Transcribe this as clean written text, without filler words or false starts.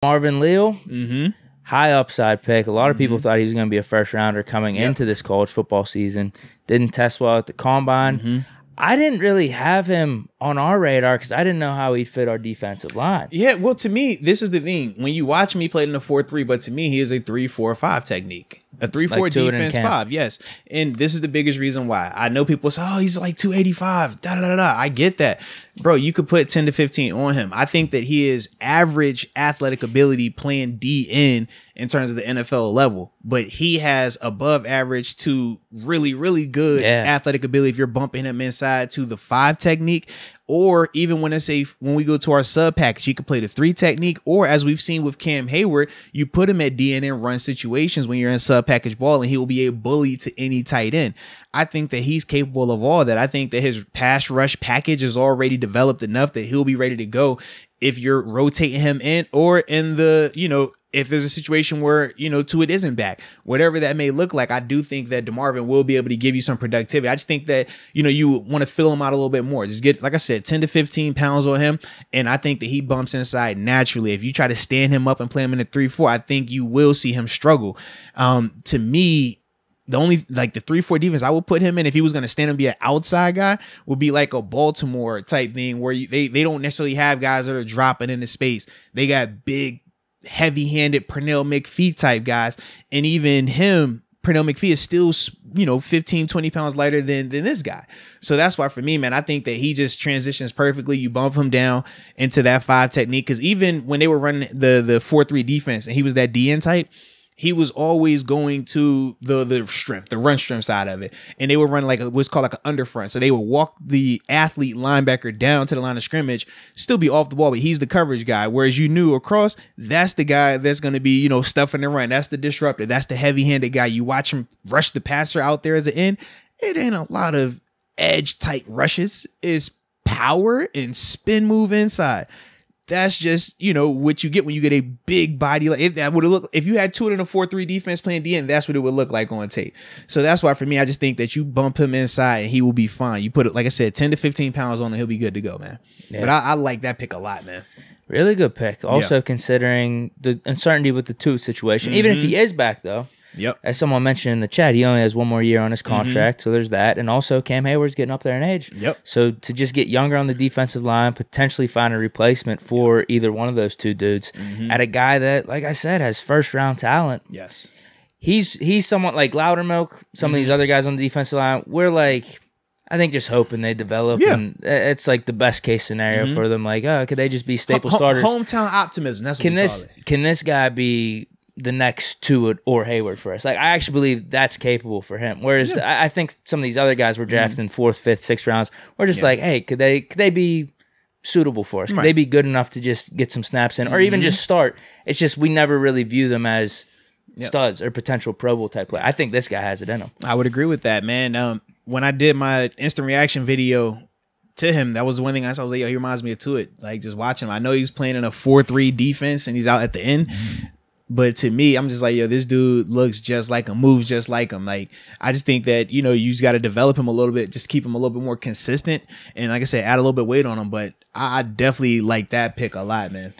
Marvin Leal, Mm-hmm. high upside pick. A lot of people thought he was going to be a first rounder coming into this college football season. Didn't test well at the combine. I didn't really have him on our radar because I didn't know how he'd fit our defensive line. Yeah, well, to me, this is the thing. When you watch him, he played in a 4-3, but to me, he is a 3-4-5 technique. A 3-4 Like defense 5, yes. And this is the biggest reason why. I know people say, oh, he's like 285, da-da-da-da. I get that. Bro, you could put 10 to 15 on him. I think that he is average athletic ability playing DN in terms of the NFL level. But he has above average to really, really good athletic ability if you're bumping him inside to the 5 technique. Or even when we go to our sub package, he could play the 3 technique. Or as we've seen with Cam Hayward, you put him at DN and run situations when you're in sub package ball, and he will be a bully to any tight end. I think that he's capable of all that. I think that his pass rush package is already developed enough that he'll be ready to go if you're rotating him in, or in the, if there's a situation where, Tuitt isn't back, whatever that may look like. I do think that DeMarvin will be able to give you some productivity. I just think that, you want to fill him out a little bit more. Just get, like I said, 10 to 15 pounds on him. And I think that he bumps inside naturally. If you try to stand him up and play him in a 3-4, I think you will see him struggle. To me, the only, the 3-4 defense I would put him in, if he was going to stand and be an outside guy, would be like a Baltimore type thing where they don't necessarily have guys that are dropping into space. They got big, heavy-handed Pernell McPhee type guys. And even him, Pernell McPhee, is still, 15, 20 pounds lighter than this guy. So that's why for me, man, I think that he just transitions perfectly. You bump him down into that 5 technique. Because even when they were running the 4-3 defense and he was that DN type, he was always going to the strength, the run strength side of it. And they were running like what's called like an underfront. So they would walk the athlete linebacker down to the line of scrimmage, still be off the ball, but he's the coverage guy. Whereas you knew across, that's the guy that's going to be, stuffing the run. That's the disruptor. That's the heavy-handed guy. You watch him rush the passer out there as an end. It ain't a lot of edge type rushes. It's power and spin move inside. That's just, what you get when you get a big body. Like that would look, if you had Tuitt in a 4-3 defense playing DN, that's what it would look like on tape. So that's why for me, I just think that you bump him inside and he will be fine. You put it, like I said, 10 to 15 pounds on him, he'll be good to go, man. Yeah. But I like that pick a lot, man. Really good pick. Also considering the uncertainty with the Tuitt situation. Even if he is back, though. Yep. As someone mentioned in the chat, he only has 1 more year on his contract, so there's that. And also, Cam Hayward's getting up there in age. Yep. So to just get younger on the defensive line, potentially find a replacement for either one of those 2 dudes, at a guy that, like I said, has first-round talent. Yes. He's somewhat like Loudermilk, some of these other guys on the defensive line. We're like, I think, just hoping they develop, and it's like the best-case scenario for them. Like, could they just be staple starters? Hometown optimism, that's what we call it. Can this guy be the next Tuitt or Hayward for us? Like, I actually believe that's capable for him. Whereas I think some of these other guys were drafted in 4th, 5th, 6th rounds. We're just like, hey, could they be suitable for us? Could they be good enough to just get some snaps in, or even just start? It's just we never really view them as studs or potential Pro Bowl type player. I think this guy has it in him. I would agree with that, man. When I did my instant reaction video to him, that was the one thing I saw. I was like, yo, he reminds me of Tuitt. Like, just watching him. I know he's playing in a 4-3 defense and he's out at the end. But to me, I'm just like, yo, this dude looks just like him, moves just like him. Like, I just think that, you just got to develop him a little bit, just keep him a little bit more consistent. And like I said, add a little bit of weight on him. But I definitely like that pick a lot, man.